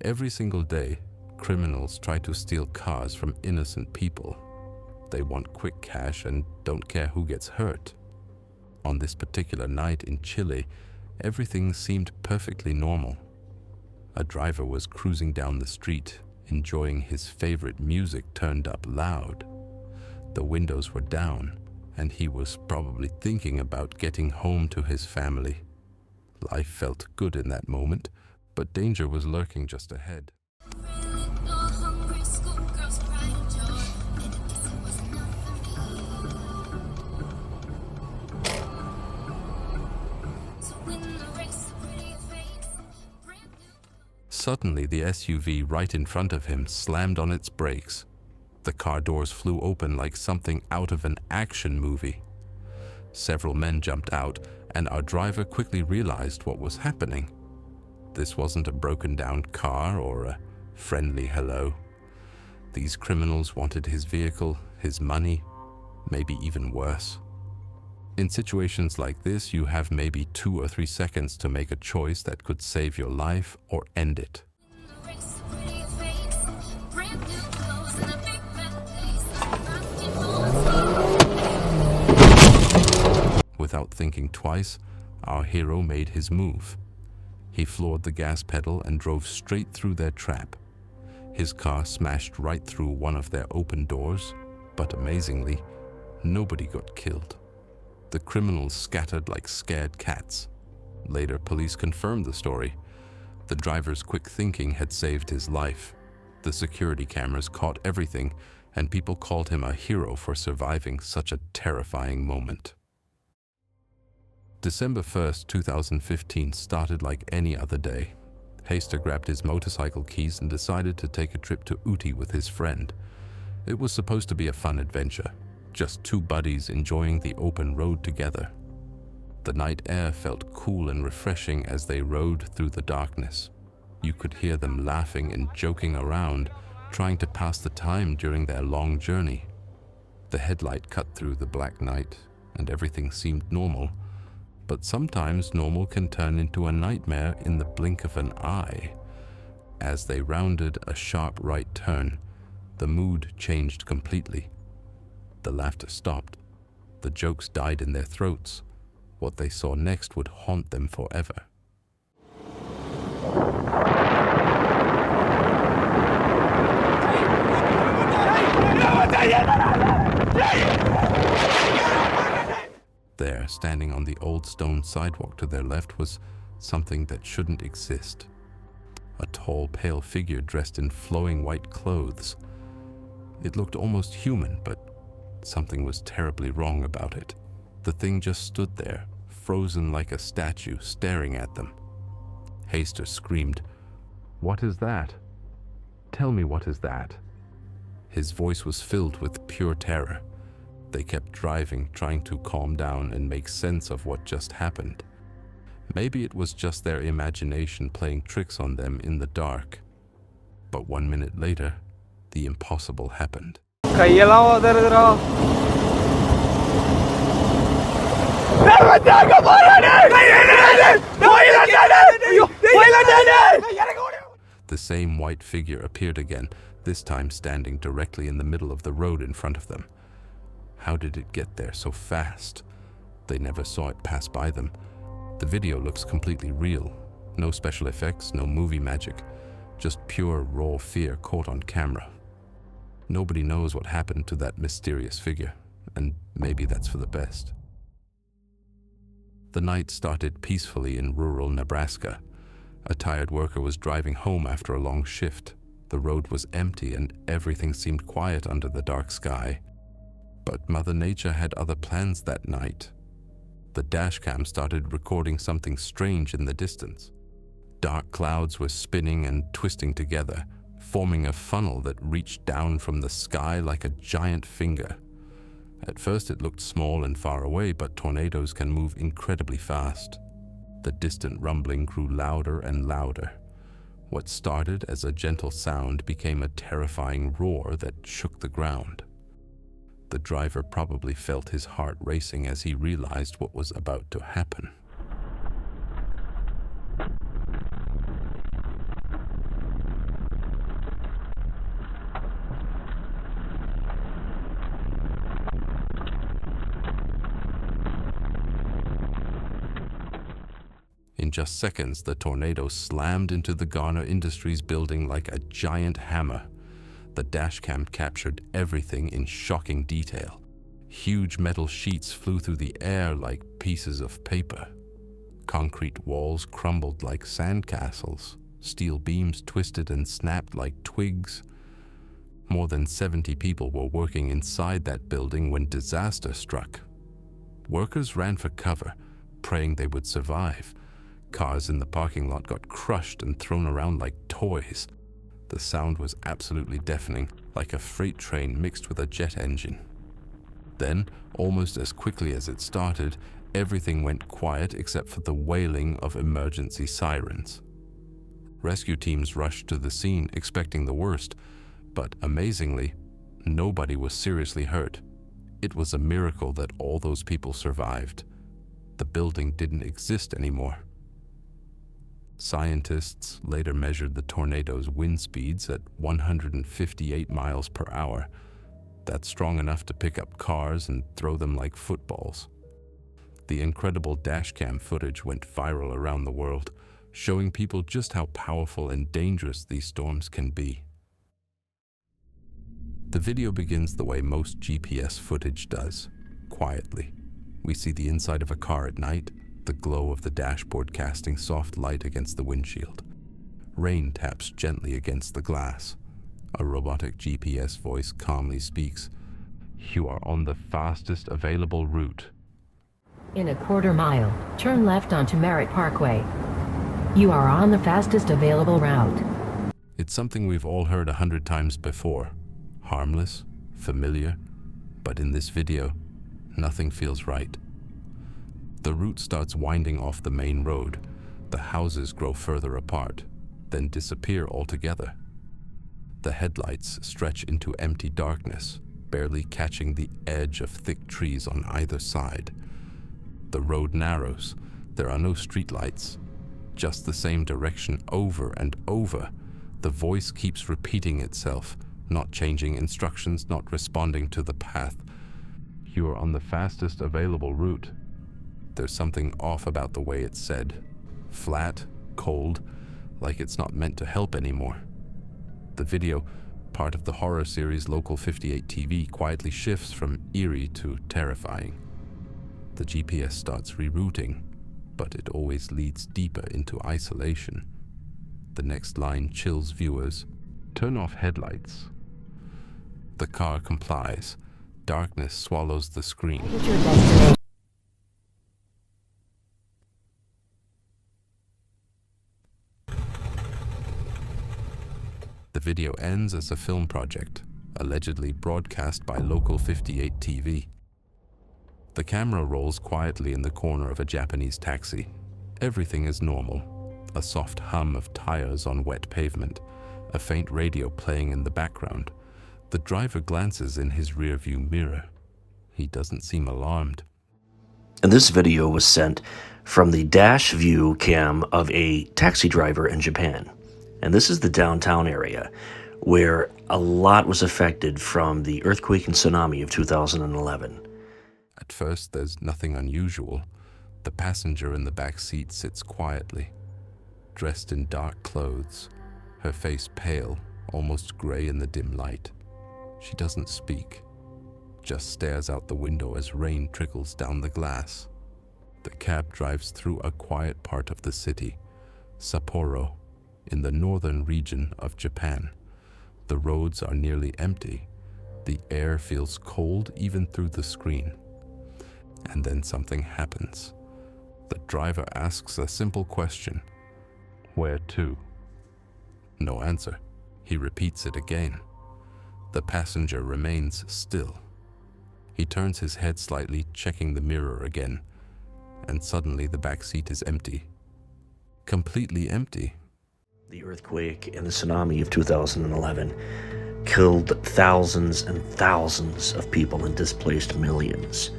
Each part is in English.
Every single day, criminals try to steal cars from innocent people. They want quick cash and don't care who gets hurt. On this particular night in Chile, everything seemed perfectly normal. A driver was cruising down the street, enjoying his favorite music turned up loud. The windows were down, and he was probably thinking about getting home to his family. Life felt good in that moment, but danger was lurking just ahead. Suddenly, the SUV right in front of him slammed on its brakes. The car doors flew open like something out of an action movie. Several men jumped out, and our driver quickly realized what was happening. This wasn't a broken-down car or a friendly hello. These criminals wanted his vehicle, his money, maybe even worse. In situations like this, you have maybe 2 or 3 seconds to make a choice that could save your life or end it. Without thinking twice, our hero made his move. He floored the gas pedal and drove straight through their trap. His car smashed right through one of their open doors, but amazingly, nobody got killed. The criminals scattered like scared cats. Later, police confirmed the story. The driver's quick thinking had saved his life. The security cameras caught everything, and people called him a hero for surviving such a terrifying moment. December 1st, 2015 started like any other day. Heister grabbed his motorcycle keys and decided to take a trip to Uti with his friend. It was supposed to be a fun adventure, just 2 buddies enjoying the open road together. The night air felt cool and refreshing as they rode through the darkness. You could hear them laughing and joking around, trying to pass the time during their long journey. The headlight cut through the black night, and everything seemed normal. But sometimes normal can turn into a nightmare in the blink of an eye. As they rounded a sharp right turn, the mood changed completely. The laughter stopped. The jokes died in their throats. What they saw next would haunt them forever. There, standing on the old stone sidewalk to their left, was something that shouldn't exist. A tall, pale figure dressed in flowing white clothes. It looked almost human, but something was terribly wrong about it. The thing just stood there, frozen like a statue, staring at them. Heister screamed, "What is that? Tell me, what is that?" His voice was filled with pure terror. They kept driving, trying to calm down and make sense of what just happened. Maybe it was just their imagination playing tricks on them in the dark. But 1 minute later, the impossible happened. The same white figure appeared again, this time standing directly in the middle of the road in front of them. How did it get there so fast? They never saw it pass by them. The video looks completely real. No special effects, no movie magic. Just pure, raw fear caught on camera. Nobody knows what happened to that mysterious figure, and maybe that's for the best. The night started peacefully in rural Nebraska. A tired worker was driving home after a long shift. The road was empty and everything seemed quiet under the dark sky. But Mother Nature had other plans that night. The dashcam started recording something strange in the distance. Dark clouds were spinning and twisting together, forming a funnel that reached down from the sky like a giant finger. At first it looked small and far away, but tornadoes can move incredibly fast. The distant rumbling grew louder and louder. What started as a gentle sound became a terrifying roar that shook the ground. The driver probably felt his heart racing as he realized what was about to happen. In just seconds, the tornado slammed into the Garner Industries building like a giant hammer. The dashcam captured everything in shocking detail. Huge metal sheets flew through the air like pieces of paper. Concrete walls crumbled like sandcastles. Steel beams twisted and snapped like twigs. More than 70 people were working inside that building when disaster struck. Workers ran for cover, praying they would survive. Cars in the parking lot got crushed and thrown around like toys. The sound was absolutely deafening, like a freight train mixed with a jet engine. Then, almost as quickly as it started, everything went quiet except for the wailing of emergency sirens. Rescue teams rushed to the scene, expecting the worst, but amazingly, nobody was seriously hurt. It was a miracle that all those people survived. The building didn't exist anymore. Scientists later measured the tornado's wind speeds at 158 miles per hour. That's strong enough to pick up cars and throw them like footballs. The incredible dashcam footage went viral around the world, showing people just how powerful and dangerous these storms can be. The video begins the way most GPS footage does, quietly. We see the inside of a car at night, the glow of the dashboard casting soft light against the windshield. Rain taps gently against the glass. A robotic GPS voice calmly speaks. "You are on the fastest available route." In a quarter mile, turn left onto Merritt Parkway. You are on the fastest available route. It's something we've all heard 100 times before. Harmless, familiar, but in this video, nothing feels right. The route starts winding off the main road. The houses grow further apart, then disappear altogether. The headlights stretch into empty darkness, barely catching the edge of thick trees on either side. The road narrows. There are no streetlights, just the same direction over and over. The voice keeps repeating itself, not changing instructions, not responding to the path. "You are on the fastest available route." There's something off about the way it's said. Flat, cold, like it's not meant to help anymore. The video, part of the horror series Local 58 TV, quietly shifts from eerie to terrifying. The GPS starts rerouting, but it always leads deeper into isolation. The next line chills viewers. "Turn off headlights." The car complies. Darkness swallows the screen. Hit your destination. The video ends as a film project, allegedly broadcast by Local 58 TV. The camera rolls quietly in the corner of a Japanese taxi. Everything is normal. A soft hum of tires on wet pavement, a faint radio playing in the background. The driver glances in his rearview mirror. He doesn't seem alarmed. And this video was sent from the dash view cam of a taxi driver in Japan. And this is the downtown area where a lot was affected from the earthquake and tsunami of 2011. At first, there's nothing unusual. The passenger in the back seat sits quietly, dressed in dark clothes, her face pale, almost gray in the dim light. She doesn't speak, just stares out the window as rain trickles down the glass. The cab drives through a quiet part of the city, Sapporo, in the northern region of Japan. The roads are nearly empty. The air feels cold even through the screen. And then something happens. The driver asks a simple question. "Where to?" No answer. He repeats it again. The passenger remains still. He turns his head slightly, checking the mirror again. And suddenly the back seat is empty. Completely empty. The earthquake and the tsunami of 2011 killed thousands and thousands of people and displaced millions.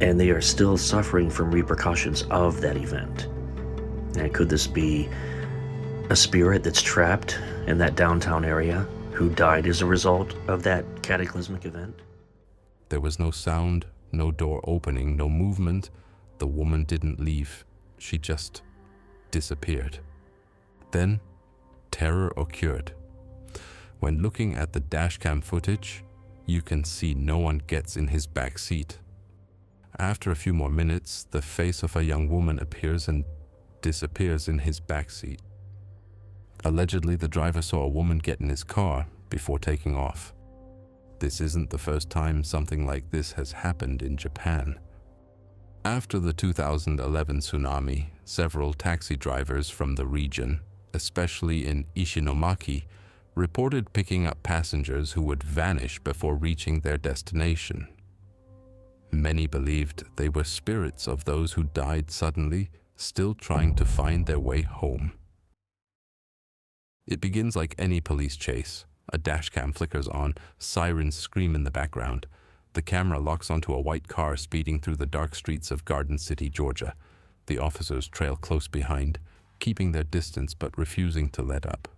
And they are still suffering from repercussions of that event. And could this be a spirit that's trapped in that downtown area who died as a result of that cataclysmic event? There was no sound, no door opening, no movement. The woman didn't leave. She just disappeared. Then, terror occurred. When looking at the dashcam footage, you can see no one gets in his back seat. After a few more minutes, the face of a young woman appears and disappears in his back seat. Allegedly, the driver saw a woman get in his car before taking off. This isn't the first time something like this has happened in Japan. After the 2011 tsunami, several taxi drivers from the region, especially in Ishinomaki, reported picking up passengers who would vanish before reaching their destination. Many believed they were spirits of those who died suddenly, still trying to find their way home. It begins like any police chase. A dashcam flickers on, sirens scream in the background. The camera locks onto a white car speeding through the dark streets of Garden City, Georgia. The officers trail close behind, keeping their distance but refusing to let up.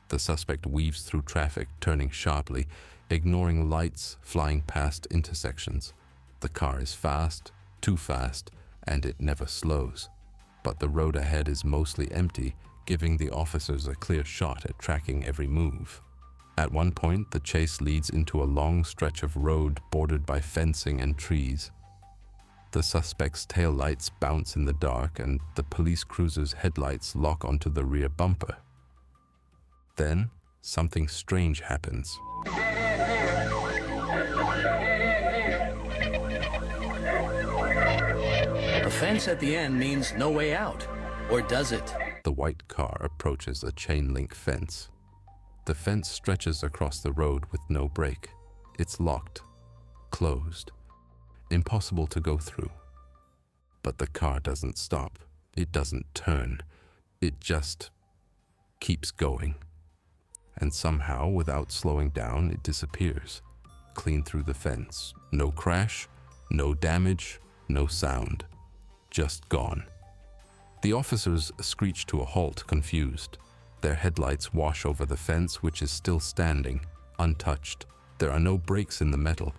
The suspect weaves through traffic, turning sharply, ignoring lights, flying past intersections. The car is fast, too fast, and it never slows. But the road ahead is mostly empty, giving the officers a clear shot at tracking every move. At one point, the chase leads into a long stretch of road bordered by fencing and trees. The suspect's taillights bounce in the dark, and the police cruiser's headlights lock onto the rear bumper. Then, something strange happens. A fence at the end means no way out. Or does it? The white car approaches a chain-link fence. The fence stretches across the road with no break. It's locked, closed, impossible to go through. But the car doesn't stop. It doesn't turn. It just keeps going. And somehow, without slowing down, it disappears, clean through the fence. No crash, no damage, no sound. Just gone. The officers screech to a halt, confused. Their headlights wash over the fence, which is still standing, untouched. There are no breaks in the metal,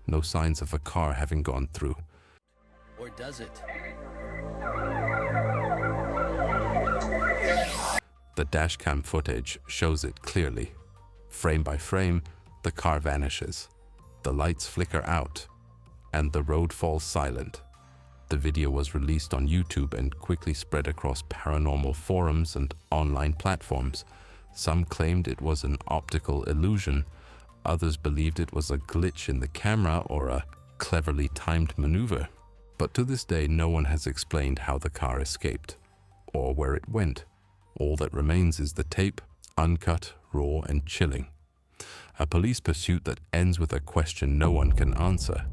no signs of a car having gone through. Or does it? The dashcam footage shows it clearly. Frame by frame, the car vanishes. The lights flicker out, and the road falls silent. The video was released on YouTube and quickly spread across paranormal forums and online platforms. Some claimed it was an optical illusion. Others believed it was a glitch in the camera or a cleverly timed maneuver. But to this day, no one has explained how the car escaped or where it went. All that remains is the tape, uncut, raw, and chilling. A police pursuit that ends with a question no one can answer.